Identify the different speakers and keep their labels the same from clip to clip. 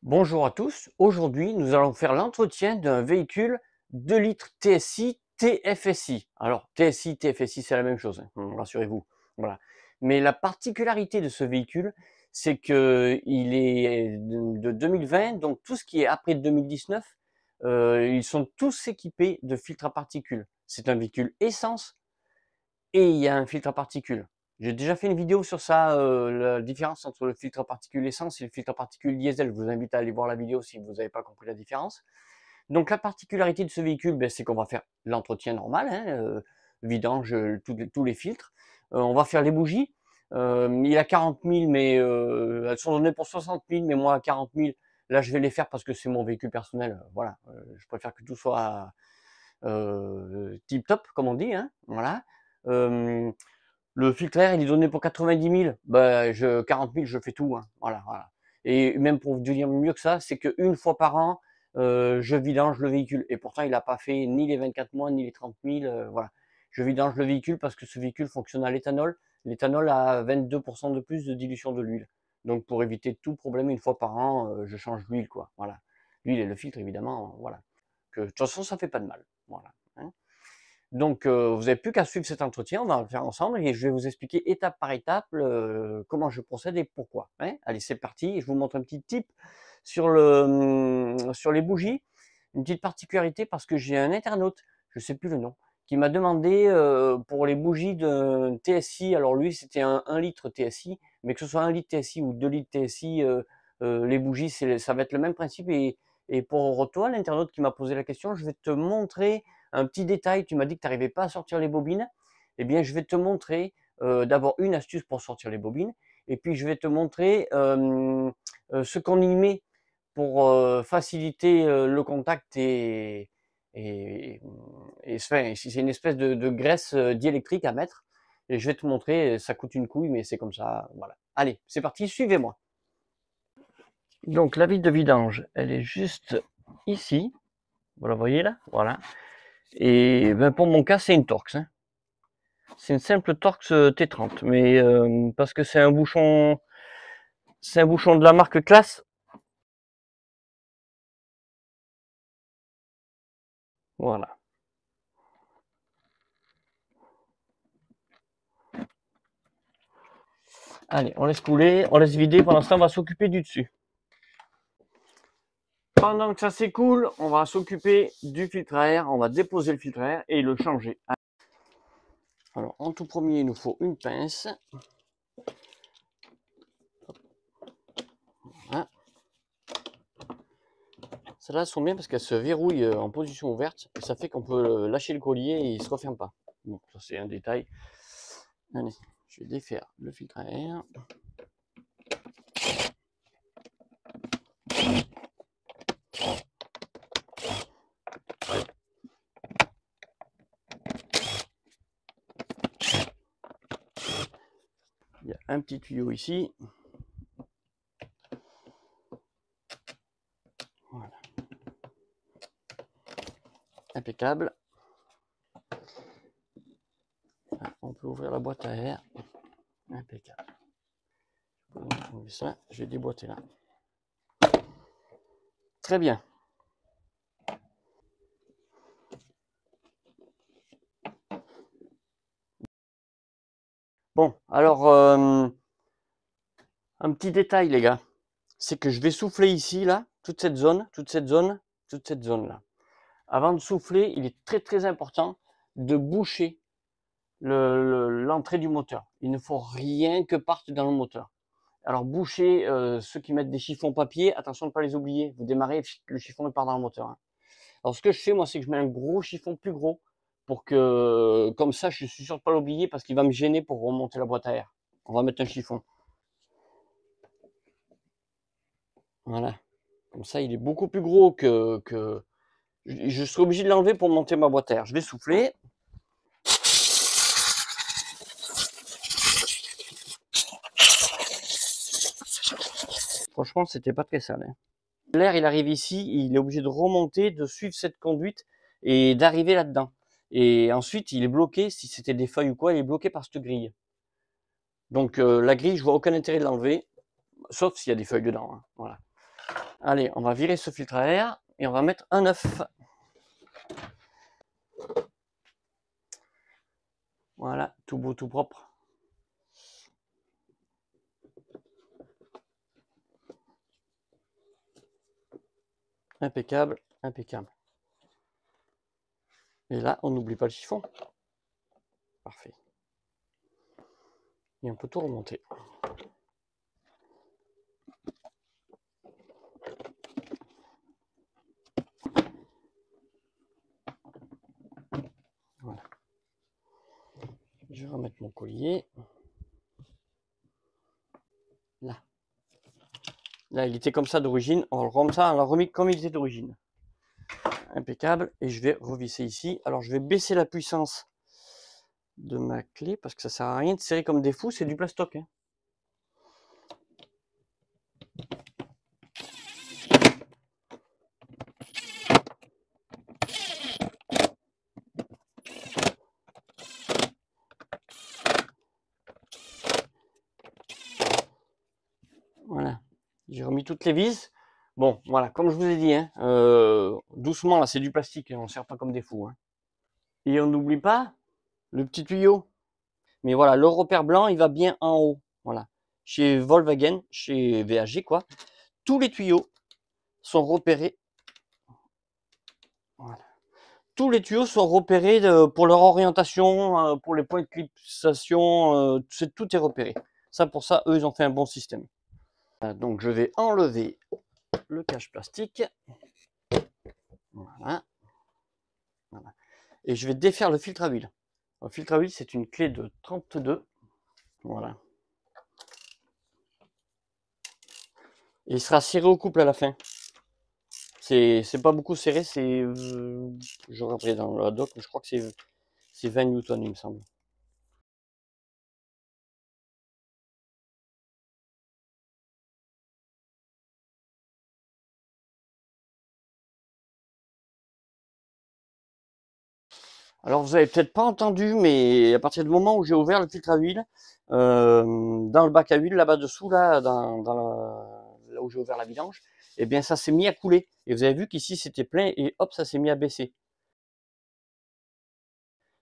Speaker 1: Bonjour à tous, aujourd'hui nous allons faire l'entretien d'un véhicule 2 litres TSI TFSI. Alors TSI, TFSI c'est la même chose, rassurez-vous. Voilà. Mais la particularité de ce véhicule, c'est qu'il est de 2020, donc tout ce qui est après 2019, ils sont tous équipés de filtres à particules. C'est un véhicule essence et il y a un filtre à particules. J'ai déjà fait une vidéo sur ça, la différence entre le filtre à particules essence et le filtre à particules diesel. Je vous invite à aller voir la vidéo si vous n'avez pas compris la différence. Donc la particularité de ce véhicule, c'est qu'on va faire l'entretien normal, vidange, tous les filtres. On va faire les bougies. Il a 40 000, mais elles sont données pour 60 000, mais moi à 40 000, là je vais les faire parce que c'est mon véhicule personnel. Voilà, je préfère que tout soit tip top, comme on dit. Voilà. Le filtre air, il est donné pour 90 000. 40 000, je fais tout. Voilà, voilà. Et même pour vous dire mieux que ça, c'est qu'une fois par an, je vidange le véhicule. Et pourtant, il n'a pas fait ni les 24 mois, ni les 30 000. Voilà. Je vidange le véhicule parce que ce véhicule fonctionne à l'éthanol. L'éthanol a 22% de plus de dilution de l'huile. Donc, pour éviter tout problème, une fois par an, je change l'huile, quoi. Voilà. L'huile et le filtre, évidemment, voilà. De toute façon, ça fait pas de mal. Voilà. Donc, vous n'avez plus qu'à suivre cet entretien, on va le faire ensemble et je vais vous expliquer étape par étape comment je procède et pourquoi. Allez, c'est parti, je vous montre un petit tip sur les bougies. Une petite particularité parce que j'ai un internaute, je ne sais plus le nom, qui m'a demandé pour les bougies de TSI, alors lui c'était un 1 litre TSI, mais que ce soit 1 litre TSI ou 2 litres TSI, les bougies ça va être le même principe et pour toi, l'internaute qui m'a posé la question, je vais te montrer un petit détail. Tu m'as dit que tu n'arrivais pas à sortir les bobines. Eh bien, je vais te montrer d'abord une astuce pour sortir les bobines. Et puis, je vais te montrer ce qu'on y met pour faciliter le contact et si c'est une espèce de graisse diélectrique à mettre. Et je vais te montrer, ça coûte une couille, mais c'est comme ça. Voilà. Allez, c'est parti, suivez-moi. Donc, la vitre de vidange, elle est juste ici. Vous la voyez là? Voilà. Et pour mon cas, c'est une Torx. C'est une simple Torx T30, mais parce que c'est un bouchon de la marque Classe. Voilà. Allez, on laisse couler, on laisse vider. Pour l'instant, on va s'occuper du dessus. Pendant que ça s'écoule, on va s'occuper du filtre à air. On va déposer le filtre à air et le changer. Alors, en tout premier, il nous faut une pince. Voilà. Celles-là sont bien parce qu'elles se verrouillent en position ouverte. Et ça fait qu'on peut lâcher le collier et il ne se referme pas. Bon, ça c'est un détail. Allez, je vais défaire le filtre à air. Il y a un petit tuyau ici. Voilà. Impeccable. On peut ouvrir la boîte à air. Impeccable. Ça, je vais déboîter là. Très bien. Bon, alors, un petit détail, les gars. C'est que je vais souffler ici, là, toute cette zone là. Avant de souffler, il est très très important de boucher l'entrée du moteur. Il ne faut rien que parte dans le moteur. Alors boucher, ceux qui mettent des chiffons papier, attention de ne pas les oublier. Vous démarrez, le chiffon il part dans le moteur. Alors ce que je fais moi, c'est que je mets un gros chiffon plus gros pour que, comme ça, je suis sûr de ne pas l'oublier parce qu'il va me gêner pour remonter la boîte à air. On va mettre un chiffon. Voilà. Comme ça, il est beaucoup plus gros que... Je serai obligé de l'enlever pour monter ma boîte à air. Je vais souffler. Franchement, c'était pas très sale. L'air, il arrive ici, il est obligé de remonter, de suivre cette conduite et d'arriver là-dedans. Et ensuite, il est bloqué, si c'était des feuilles ou quoi, il est bloqué par cette grille. Donc la grille, je vois aucun intérêt de l'enlever, sauf s'il y a des feuilles dedans. Voilà. Allez, on va virer ce filtre à air et on va mettre un œuf. Voilà, tout beau, tout propre. Impeccable, impeccable. Et là, on n'oublie pas le chiffon. Parfait. Et on peut tout remonter. Voilà. Je vais remettre mon collier. Là. Là, il était comme ça d'origine. On le remet ça, on l'a remis comme il était d'origine. Impeccable. Et je vais revisser ici. Alors, je vais baisser la puissance de ma clé parce que ça sert à rien de serrer comme des fous. C'est du plastoc. Hein. Voilà. J'ai remis toutes les vis. Bon, voilà, comme je vous ai dit, hein, doucement, là, c'est du plastique, hein, on ne sert pas comme des fous. Hein. Et on n'oublie pas le petit tuyau. Mais voilà, le repère blanc, il va bien en haut. Voilà. Chez Volkswagen, chez VAG, quoi, tous les tuyaux sont repérés. Voilà. Tous les tuyaux sont repérés pour leur orientation, pour les points de clipsation, tout est repéré. Ça, pour ça, eux, ils ont fait un bon système. Donc, je vais enlever le cache plastique. Voilà. Voilà. Et je vais défaire le filtre à huile. Le filtre à huile, c'est une clé de 32. Voilà. Et il sera serré au couple à la fin. C'est pas beaucoup serré, c'est. Je regarderai dans la doc, mais je crois que c'est 20 newtons, il me semble. Alors vous avez peut-être pas entendu, mais à partir du moment où j'ai ouvert le filtre à huile, dans le bac à huile là-bas dessous, là, là où j'ai ouvert la vidange, eh bien ça s'est mis à couler. Et vous avez vu qu'ici c'était plein et hop, ça s'est mis à baisser.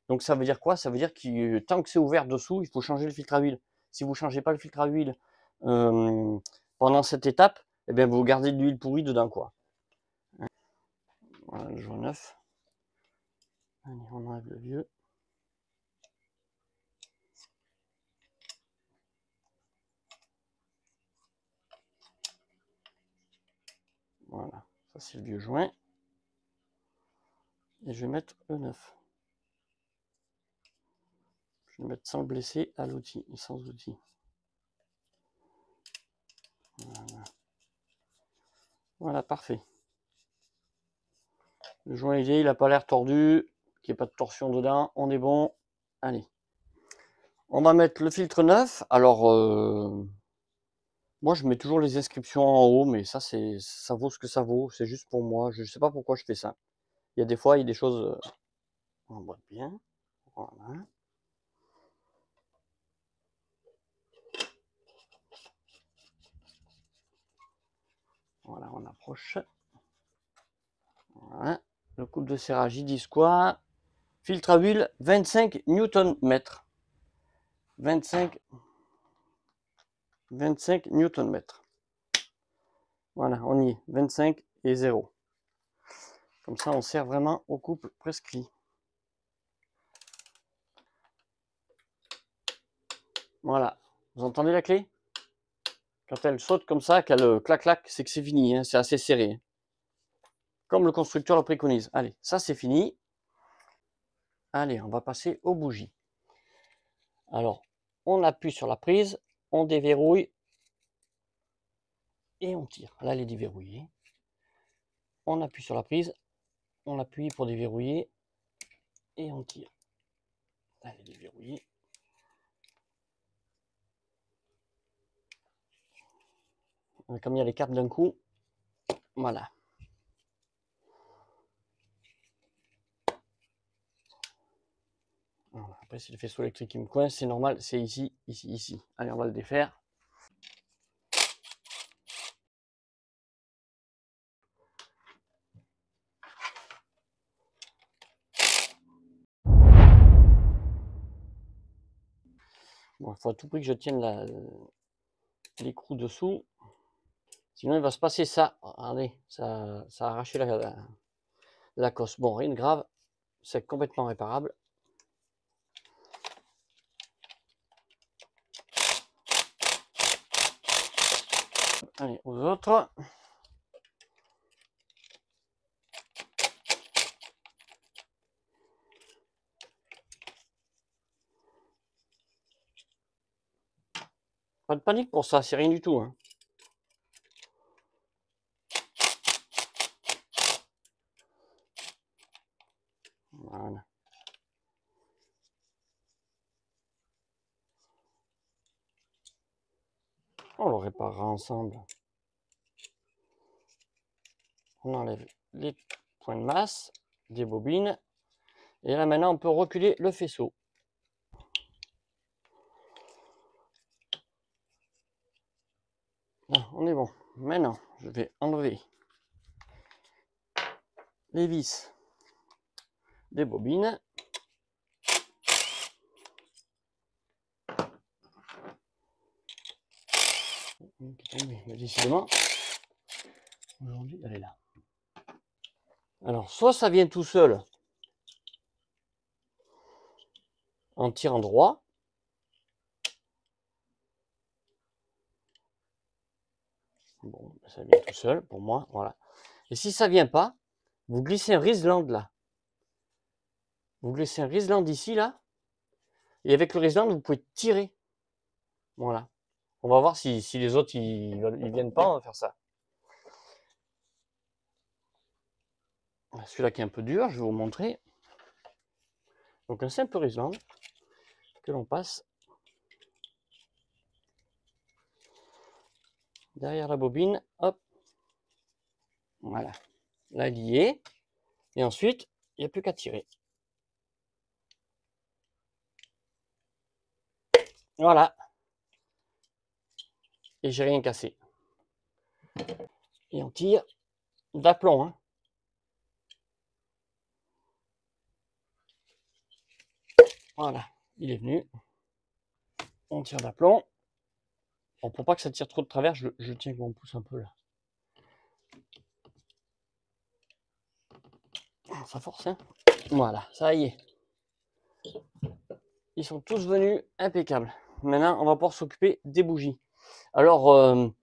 Speaker 1: Donc ça veut dire quoi? Ça veut dire que tant que c'est ouvert dessous, il faut changer le filtre à huile. Si vous ne changez pas le filtre à huile pendant cette étape, eh bien vous gardez de l'huile pourrie dedans, quoi. Voilà, le jaune neuf. Allez, on enlève le vieux. Voilà, ça c'est le vieux joint. Et je vais mettre le neuf. Je vais le mettre sans le blesser à l'outil, sans outil. Voilà. Voilà, parfait. Le joint il n'a pas l'air tordu, qu'il n'y ait pas de torsion dedans, on est bon. Allez. On va mettre le filtre neuf. Alors, moi je mets toujours les inscriptions en haut, mais ça vaut ce que ça vaut, c'est juste pour moi. Je ne sais pas pourquoi je fais ça. Il y a des fois, il y a des choses on voit bien. Voilà. Voilà, on approche. Voilà. Le couple de serrage, ils disent quoi? Filtre à huile, 25 Nm. 25 Nm. Voilà, on y est. 25 et 0. Comme ça, on sert vraiment au couple prescrit. Voilà. Vous entendez la clé? Quand elle saute comme ça, qu'elle clac-clac, c'est que c'est fini. Hein. C'est assez serré. Comme le constructeur le préconise. Allez, ça c'est fini. Allez, on va passer aux bougies. Alors, on appuie sur la prise, on déverrouille et on tire. Là, elle est déverrouillée. On appuie sur la prise, on appuie pour déverrouiller et on tire. Là, elle est déverrouillée. Comme il y a les cartes d'un coup, voilà. Après, c'est le faisceau électrique qui me coince, c'est normal, c'est ici, ici, ici. Allez, on va le défaire. Bon, faut à tout prix que je tienne l'écrou dessous. Sinon, il va se passer ça. Regardez, ça a arraché la cosse. Bon, rien de grave. C'est complètement réparable. Allez, aux autres. Pas de panique pour ça, c'est rien du tout. Hein. Voilà. On le réparera ensemble. On enlève les points de masse des bobines. Et là maintenant on peut reculer le faisceau. Là, on est bon. Maintenant je vais enlever les vis des bobines. Mais décidément, aujourd'hui elle est là. Alors soit ça vient tout seul en tirant droit. Bon, ça vient tout seul pour moi, voilà. Et si ça vient pas, vous glissez un Riesland là. Vous glissez un Riesland ici là. Et avec le Riesland, vous pouvez tirer. Voilà. On va voir si les autres ils viennent pas, on va faire ça. Celui-là qui est un peu dur, je vais vous montrer. Donc un simple Riesland que l'on passe derrière la bobine, hop, voilà, la lier, et ensuite il n'y a plus qu'à tirer. Voilà, et j'ai rien cassé. Et on tire d'aplomb. Hein. Voilà, il est venu. On tire d'aplomb. Bon, pour pas que ça tire trop de travers, je tiens avec mon pouce un peu là. Ça force, hein. Voilà, ça y est. Ils sont tous venus impeccables. Maintenant, on va pouvoir s'occuper des bougies. Alors,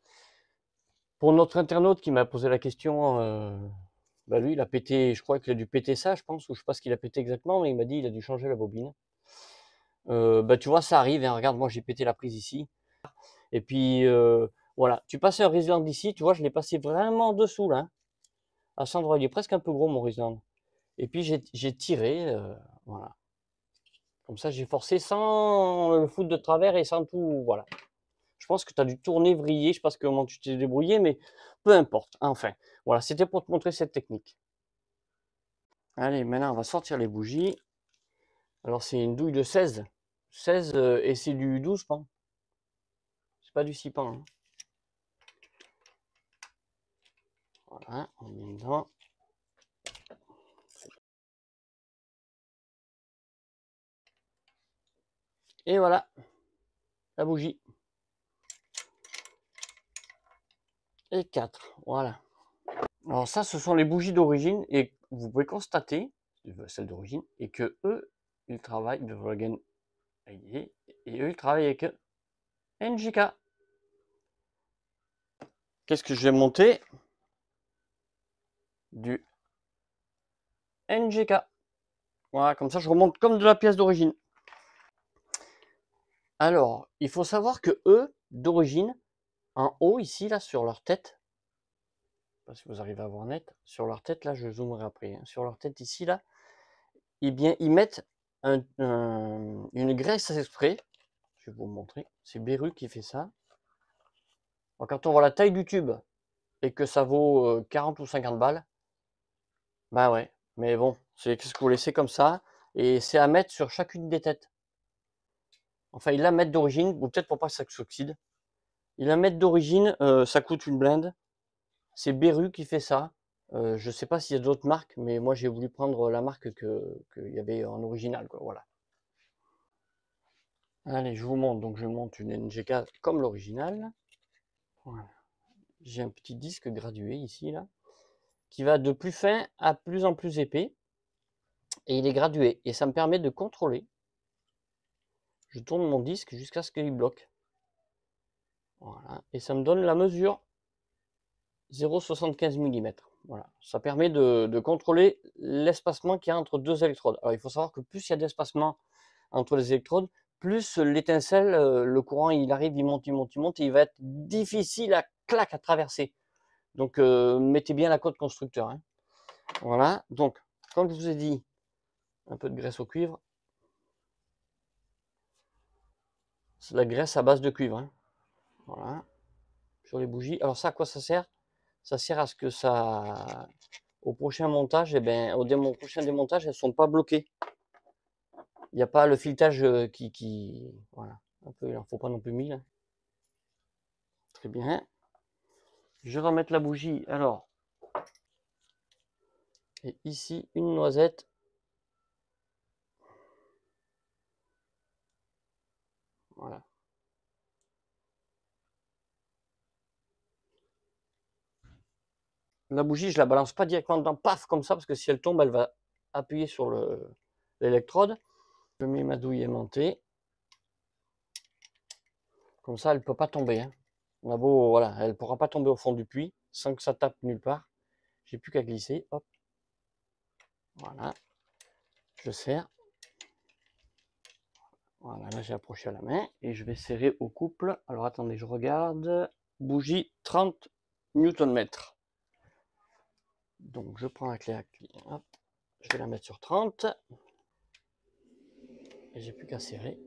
Speaker 1: pour notre internaute qui m'a posé la question, bah lui, il a pété, je crois qu'il a dû péter ça, je pense, ou je sais pas ce qu'il a pété exactement, mais il m'a dit qu'il a dû changer la bobine. Bah tu vois, ça arrive, hein, regarde, moi j'ai pété la prise ici. Et puis, voilà, tu passes un Riesland ici, tu vois, je l'ai passé vraiment en dessous, là. À cet endroit, il est presque un peu gros, mon Riesland. Et puis, j'ai tiré, voilà. Comme ça, j'ai forcé sans le foutre de travers et sans tout, voilà. Je pense que tu as dû tourner, vriller, je sais pas comment tu t'es débrouillé, mais peu importe. Enfin, voilà, c'était pour te montrer cette technique. Allez, maintenant, on va sortir les bougies. Alors, c'est une douille de 16. 16 et c'est du 12 pans. C'est pas du 6 pans. Hein. Voilà, on met dedans. Et voilà, la bougie. Et 4, voilà. Alors ça, ce sont les bougies d'origine et vous pouvez constater, celles d'origine, et que eux, ils travaillent, et eux, ils travaillent avec NJK. Qu'est-ce que je vais monter? Du NJK. Voilà, comme ça, je remonte comme de la pièce d'origine. Alors, il faut savoir que eux, d'origine, en haut, ici, là, sur leur tête, parce que vous arrivez à voir net, sur leur tête, là, je zoomerai après, hein, sur leur tête, ici, là, eh bien, ils mettent une graisse exprès. Je vais vous montrer. C'est Beru qui fait ça. Alors, quand on voit la taille du tube et que ça vaut 40 ou 50 balles, bah ouais. Mais bon, c'est ce que vous laissez comme ça. Et c'est à mettre sur chacune des têtes. Enfin, ils la mettent d'origine, ou peut-être pour pas que ça s'oxyde. Ils la mettent d'origine, ça coûte une blinde. C'est Beru qui fait ça. Je sais pas s'il y a d'autres marques, mais moi j'ai voulu prendre la marque qu'il y avait en original, quoi. Voilà. Allez, je vous montre. Donc, je monte une NGK comme l'original. Voilà. J'ai un petit disque gradué ici, là, qui va de plus fin à plus en plus épais. Et il est gradué. Et ça me permet de contrôler. Je tourne mon disque jusqu'à ce qu'il bloque. Voilà. Et ça me donne la mesure 0,75 mm. Voilà. Ça permet de contrôler l'espacement qu'il y a entre deux électrodes. Alors, il faut savoir que plus il y a d'espacement entre les électrodes, plus l'étincelle, le courant, il arrive, il monte, il monte, il monte, et il va être difficile à traverser. Donc, mettez bien la cote constructeur. Hein. Voilà. Donc, comme je vous ai dit, un peu de graisse au cuivre. C'est la graisse à base de cuivre. Hein. Voilà. Sur les bougies. Alors ça, à quoi ça sert? Ça sert à ce que ça, au prochain montage, au prochain démontage, elles ne sont pas bloquées. Il n'y a pas le filetage voilà, un peu, il n'en faut pas non plus 1000. Très bien. Je vais remettre la bougie. Alors, et ici, une noisette. Voilà. La bougie, je la balance pas directement dedans, paf, comme ça, parce que si elle tombe, elle va appuyer sur l'électrode. Je mets ma douille aimantée. Comme ça, elle ne peut pas tomber. Hein. On a beau, voilà, elle ne pourra pas tomber au fond du puits sans que ça tape nulle part. J'ai plus qu'à glisser. Hop. Voilà. Je serre. Voilà, là j'ai approché à la main et je vais serrer au couple. Alors attendez, je regarde. Bougie 30 Nm. Donc je prends la clé à client. Hop. Je vais la mettre sur 30. Et j'ai plus qu'à serrer.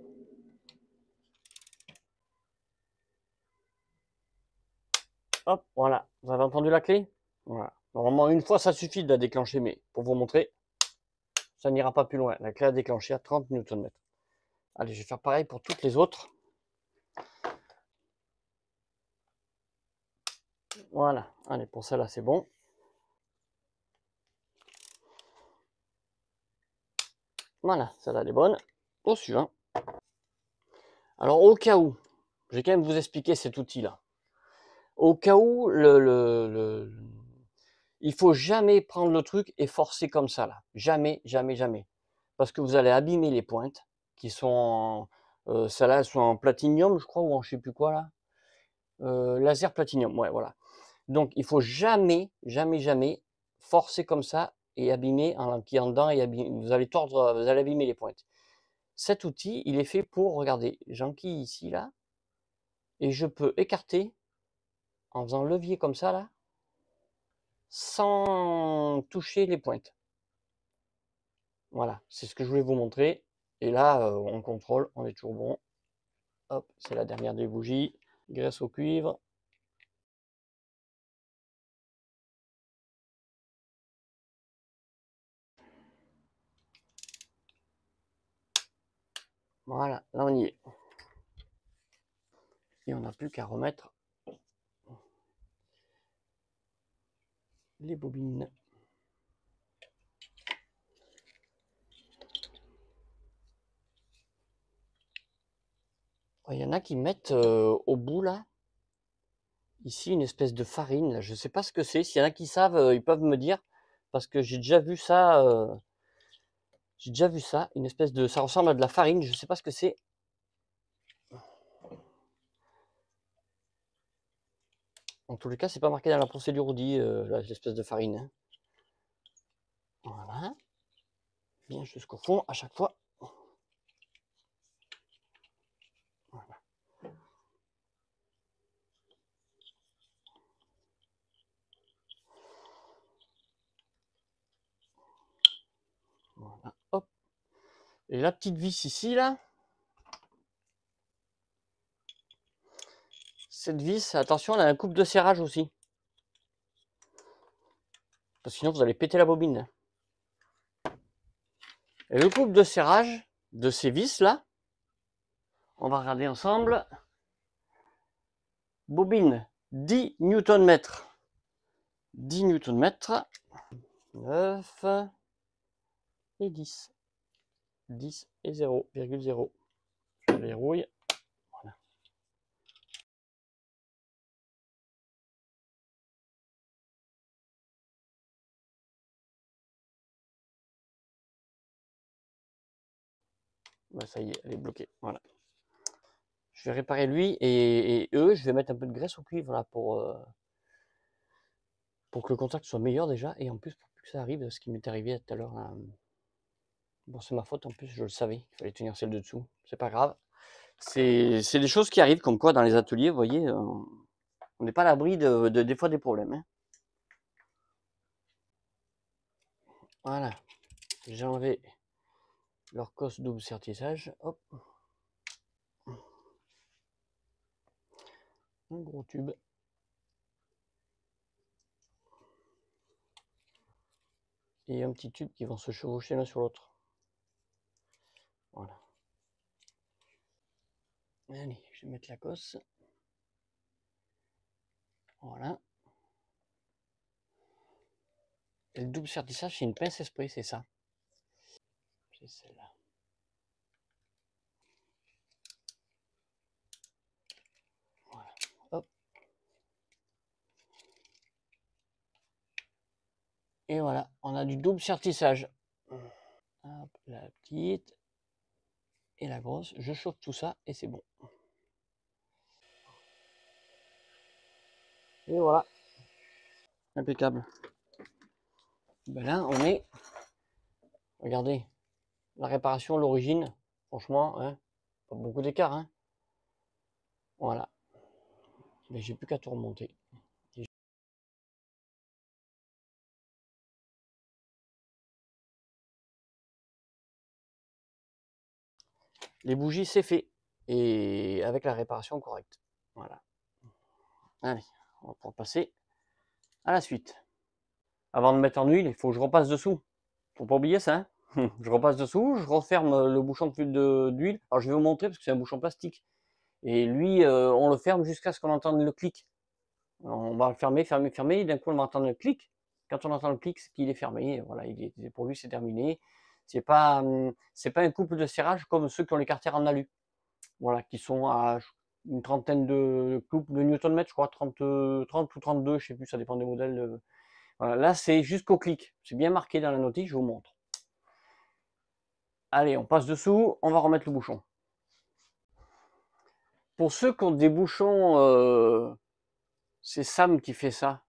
Speaker 1: Hop, voilà. Vous avez entendu la clé? Voilà. Normalement, une fois, ça suffit de la déclencher, mais pour vous montrer, ça n'ira pas plus loin. La clé a déclenché à 30 Nm. Allez, je vais faire pareil pour toutes les autres. Voilà. Allez, pour celle-là, c'est bon. Voilà, celle-là, elle est bonne. Au suivant. Alors, au cas où, je vais quand même vous expliquer cet outil-là. Au cas où, il faut jamais prendre le truc et forcer comme ça, là. Jamais, jamais, jamais. Parce que vous allez abîmer les pointes, qui sont celles-là, elles sont en platinium, je crois, ou en je sais plus quoi, là. Laser platinium, ouais, voilà. Donc, il faut jamais, jamais, jamais forcer comme ça et abîmer en l'enquillant dedans et vous allez tordre, vous allez abîmer les pointes. Cet outil, il est fait pour, regardez, j'enquille ici, là, et je peux écarter en faisant levier comme ça, là, sans toucher les pointes. Voilà, c'est ce que je voulais vous montrer. Et là, on contrôle, on est toujours bon. Hop, c'est la dernière des bougies. Graisse au cuivre. Voilà, là on y est. Et on n'a plus qu'à remettre les bobines. Il y en a qui mettent au bout là, ici une espèce de farine. Là. Je ne sais pas ce que c'est. S'il y en a qui savent, ils peuvent me dire. Parce que j'ai déjà vu ça. J'ai déjà vu ça. Une espèce de. Ça ressemble à de la farine. Je ne sais pas ce que c'est. En tous les cas, c'est pas marqué dans la procédure Audi, l'espèce de farine. Hein. Voilà. Bien jusqu'au fond à chaque fois. Voilà. Voilà. Hop. Et la petite vis ici, là. Cette vis, attention, elle a un couple de serrage aussi. Parce que sinon, vous allez péter la bobine. Et le couple de serrage de ces vis là, on va regarder ensemble. Bobine 10 Nm. 10 Nm. 9 et 10. 10 et 0,0. Je verrouille. Voilà. Ben, ça y est, elle est bloquée. Voilà. Je vais réparer lui et eux, je vais mettre un peu de graisse au cuivre là pour que le contact soit meilleur déjà, et en plus pour que ça arrive, ce qui m'est arrivé tout à l'heure. Bon, c'est ma faute, en plus je le savais, il fallait tenir celle de dessous, c'est pas grave. C'est des choses qui arrivent comme quoi dans les ateliers, vous voyez, on n'est pas à l'abri des fois des problèmes. Hein. Voilà, j'ai enlevé leur cosse double sertissage, hop. Un gros tube. Et un petit tube qui vont se chevaucher l'un sur l'autre. Voilà. Allez, je vais mettre la cosse. Voilà. Et le double sertissage, c'est une pince esprit, c'est ça. C'est celle-là. Voilà. Hop. Et voilà, on a du double sertissage. Hop, la petite et la grosse. Je chauffe tout ça et c'est bon. Et voilà. Impeccable. Ben là, on est... Regardez, la réparation, l'origine, franchement, hein, pas beaucoup d'écart. Hein. Voilà. Mais j'ai plus qu'à tout remonter. Les bougies, c'est fait. Et avec la réparation correcte. Voilà. Allez, on va pouvoir passer à la suite. Avant de mettre en huile, il faut que je repasse dessous. Faut pas oublier ça. Hein. Je repasse dessous, je referme le bouchon d'huile. Alors je vais vous montrer parce que c'est un bouchon plastique. Et lui, on le ferme jusqu'à ce qu'on entende le clic. On va le fermer, fermer, fermer. Et d'un coup, on va entendre le clic. Quand on entend le clic, c'est qu'il est fermé. Voilà, pour lui, c'est terminé. C'est pas un couple de serrage comme ceux qui ont les carters en alu. Voilà, qui sont à une trentaine de couples de Newton-mètre, je crois, 30 ou 32, je sais plus, ça dépend des modèles. Voilà, là, c'est jusqu'au clic. C'est bien marqué dans la notice, je vous montre. Allez, on passe dessous, on va remettre le bouchon. Pour ceux qui ont des bouchons, c'est Sam qui fait ça.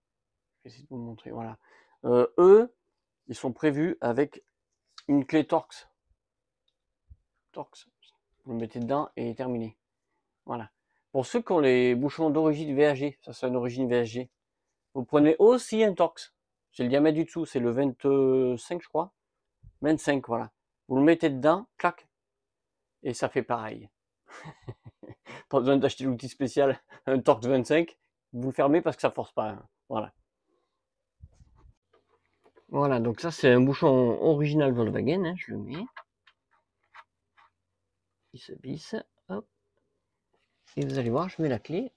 Speaker 1: Je vais essayer de vous montrer, voilà. Eux, ils sont prévus avec une clé Torx. Torx. Vous le mettez dedans et terminé. Voilà. Pour ceux qui ont les bouchons d'origine VHG, ça c'est une origine VHG, vous prenez aussi un Torx. C'est le diamètre du dessous, c'est le 25, je crois. 25, voilà. Vous le mettez dedans, clac, et ça fait pareil. Pas besoin d'acheter l'outil spécial, un Torx 25. Vous le fermez parce que ça force pas. Hein. Voilà. Voilà, donc ça c'est un bouchon original Volkswagen, hein, je le mets. Il se visse, hop. Et vous allez voir, je mets la clé.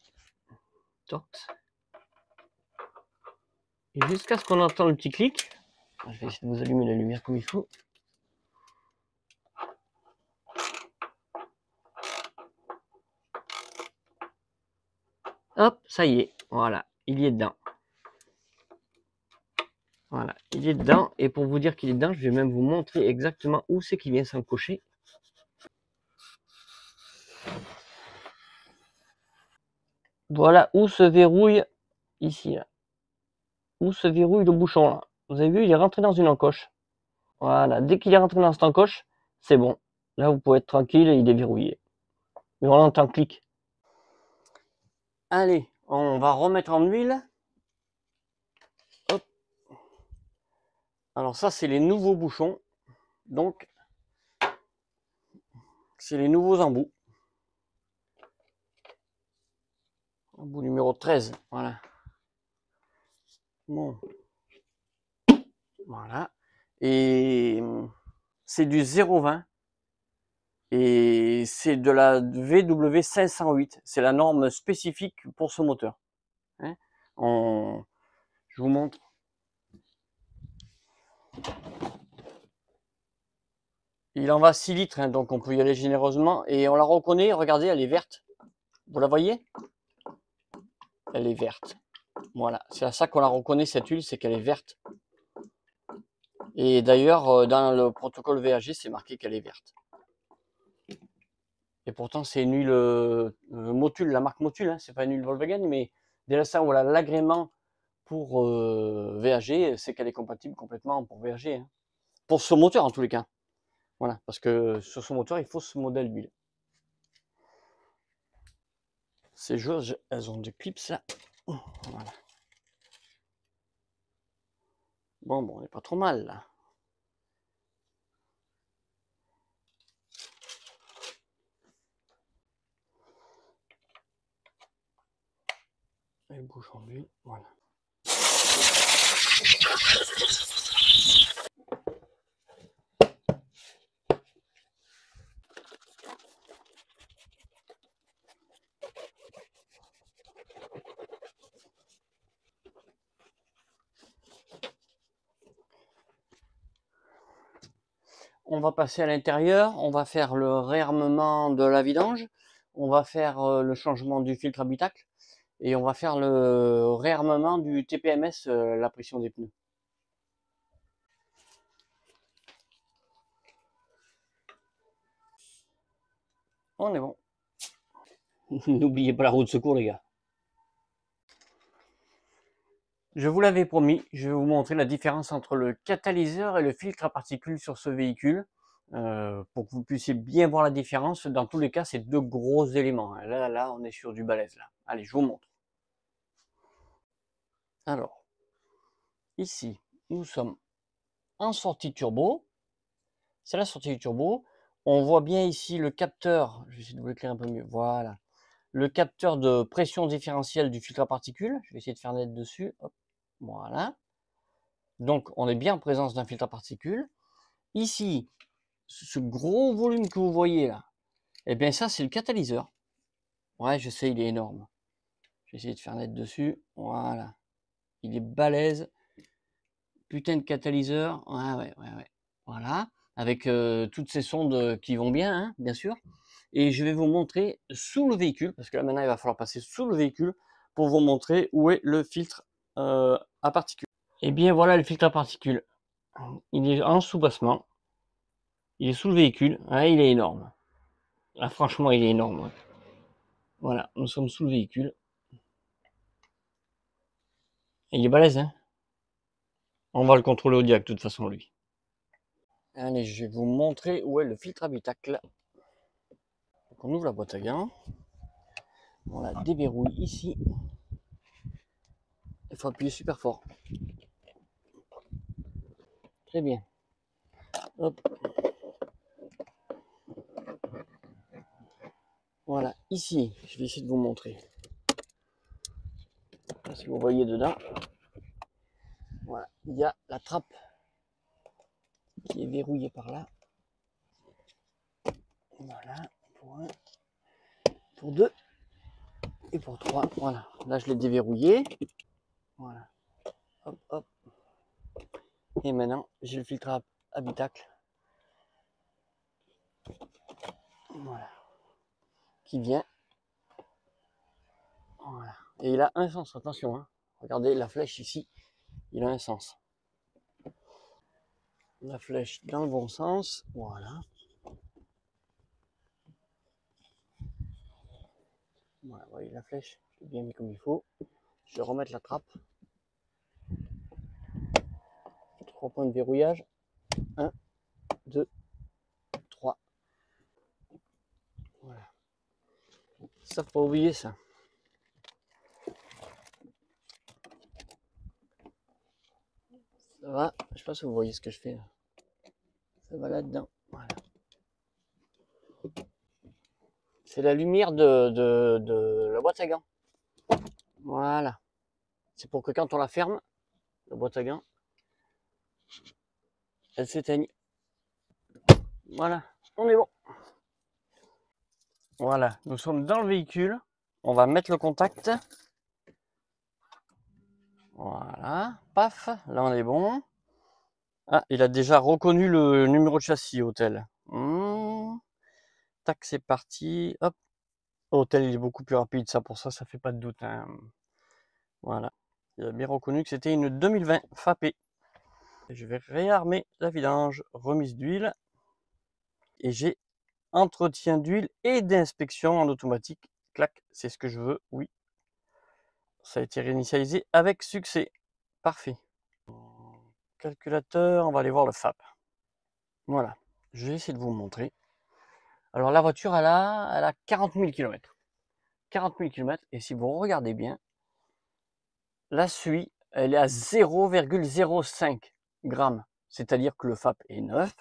Speaker 1: Torx. Et jusqu'à ce qu'on entende le petit clic, je vais essayer de vous allumer la lumière comme il faut. Hop, ça y est, voilà, il y est dedans. Voilà, il est dedans. Et pour vous dire qu'il est dedans, je vais même vous montrer exactement où c'est qu'il vient s'encocher. Voilà où se verrouille, ici, là. Où se verrouille le bouchon, là. Vous avez vu, il est rentré dans une encoche. Voilà, dès qu'il est rentré dans cette encoche, c'est bon. Là, vous pouvez être tranquille, il est verrouillé. Mais on entend clic. Allez, on va remettre en huile. Hop. Alors ça, c'est les nouveaux bouchons. Donc, c'est les nouveaux embouts. Embout numéro 13, voilà. Bon. Voilà. Et c'est du 0,20. Et c'est de la VW508. C'est la norme spécifique pour ce moteur. Hein. Je vous montre. Il en va 6 litres, hein, donc on peut y aller généreusement. Et on la reconnaît, regardez, elle est verte. Vous la voyez? Elle est verte. Voilà, c'est à ça qu'on la reconnaît, cette huile, c'est qu'elle est verte. Et d'ailleurs, dans le protocole VAG, c'est marqué qu'elle est verte. Et pourtant, c'est une huile Motul, la marque Motul, hein, c'est pas une huile Volkswagen, mais dès l'instant où elle a l'agrément pour VAG, c'est qu'elle est compatible complètement pour VAG. Hein. Pour ce moteur, en tous les cas. Voilà, parce que sur ce moteur, il faut ce modèle d'huile. Ces jauges, elles ont des clips là. Voilà. Bon, on n'est pas trop mal là. Et bouche en huile, voilà. On va passer à l'intérieur, on va faire le réarmement de la vidange, on va faire le changement du filtre habitacle et on va faire le réarmement du TPMS, la pression des pneus. On est bon. N'oubliez pas la roue de secours, les gars. Je vous l'avais promis, je vais vous montrer la différence entre le catalyseur et le filtre à particules sur ce véhicule. Pour que vous puissiez bien voir la différence. Dans tous les cas, c'est deux gros éléments. Là, on est sur du balèze. Là. Allez, je vous montre. Alors, ici, nous sommes en sortie turbo. C'est la sortie du turbo. On voit bien ici le capteur. Je vais essayer de vous l'éclairer un peu mieux. Voilà. Le capteur de pression différentielle du filtre à particules. Je vais essayer de faire net dessus. Hop. Voilà. Donc, on est bien en présence d'un filtre à particules. Ici, ce gros volume que vous voyez là, eh bien ça, c'est le catalyseur. Ouais, je sais, il est énorme. Je vais essayer de faire net dessus. Voilà. Il est balèze. Putain de catalyseur. Ouais. Voilà. Avec toutes ces sondes qui vont bien, hein, bien sûr. Et je vais vous montrer sous le véhicule, parce que là maintenant il va falloir passer sous le véhicule pour vous montrer où est le filtre à particules. Et bien voilà le filtre à particules. Il est en sous-bassement. Il est sous le véhicule. Ah, il est énorme. Ah, franchement, il est énorme. Ouais. Voilà, nous sommes sous le véhicule. Et il est balèze, hein. On va le contrôler au diac, de toute façon, lui. Allez, je vais vous montrer où est le filtre habitacle. Donc, on ouvre la boîte à gants. On la déverrouille ici. Il faut appuyer super fort. Très bien. Hop. Voilà, ici, je vais essayer de vous montrer. Si vous voyez dedans, voilà, il y a la trappe qui est verrouillée par là. Voilà, pour un, pour deux et pour trois. Voilà, là je l'ai déverrouillé. Voilà, hop. Et maintenant, j'ai le filtre habitacle. Voilà, qui vient. Voilà, et il a un sens, attention, hein. Regardez la flèche ici, il a un sens. La flèche dans le bon sens, voilà. Voilà, vous voyez la flèche, je l'ai bien mis comme il faut. Je vais remettre la trappe. 3 points de verrouillage. 1, 2, 3. Voilà. Ça, faut pas oublier ça. Ça va, je sais pas si vous voyez ce que je fais là. Ça va là-dedans. Voilà. C'est la lumière de la boîte à gants. Voilà. C'est pour que quand on la ferme, la boîte à gants, elle s'éteigne. Voilà, on est bon. Voilà, nous sommes dans le véhicule. On va mettre le contact. Voilà, paf, là on est bon. Ah, il a déjà reconnu le numéro de châssis, hôtel. Tac, c'est parti. Hop. Hôtel, il est beaucoup plus rapide, ça, pour ça, ça fait pas de doute, hein. Voilà. Il a bien reconnu que c'était une 2020 FAP. Je vais réarmer la vidange, remise d'huile. Et j'ai entretien d'huile et d'inspection en automatique. Clac, c'est ce que je veux, oui. Ça a été réinitialisé avec succès. Parfait. Calculateur, on va aller voir le FAP. Voilà, je vais essayer de vous montrer. Alors la voiture, elle a 40 000 km. 40 000 km, et si vous regardez bien, la suie, elle est à 0,05 grammes. C'est-à-dire que le FAP est neuf.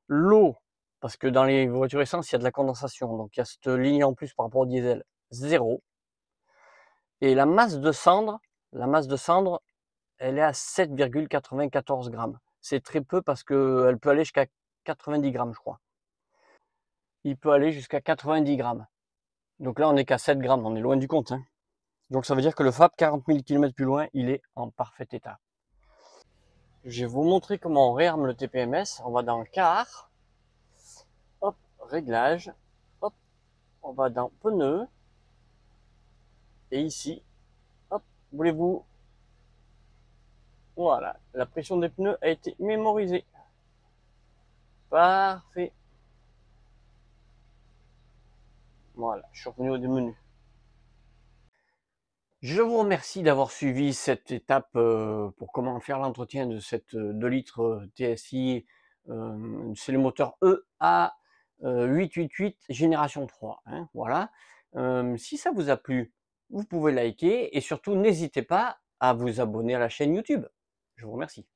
Speaker 1: L'eau, parce que dans les voitures essence, il y a de la condensation, donc il y a cette ligne en plus par rapport au diesel, 0. Et la masse de cendre, elle est à 7,94 grammes. C'est très peu parce qu'elle peut aller jusqu'à 90 grammes, je crois. Il peut aller jusqu'à 90 grammes. Donc là, on n'est qu'à 7 grammes, on est loin du compte, hein. Donc ça veut dire que le FAP, 40 000 km plus loin, il est en parfait état. Je vais vous montrer comment on réarme le TPMS. On va dans car, hop, réglage, hop, on va dans pneus, et ici, hop, voulez-vous, voilà, la pression des pneus a été mémorisée. Parfait. Voilà, je suis revenu au menu. Je vous remercie d'avoir suivi cette étape pour comment faire l'entretien de cette 2 litres TSI. C'est le moteur EA888 génération 3. Hein, voilà. Si ça vous a plu, vous pouvez liker et surtout n'hésitez pas à vous abonner à la chaîne YouTube. Je vous remercie.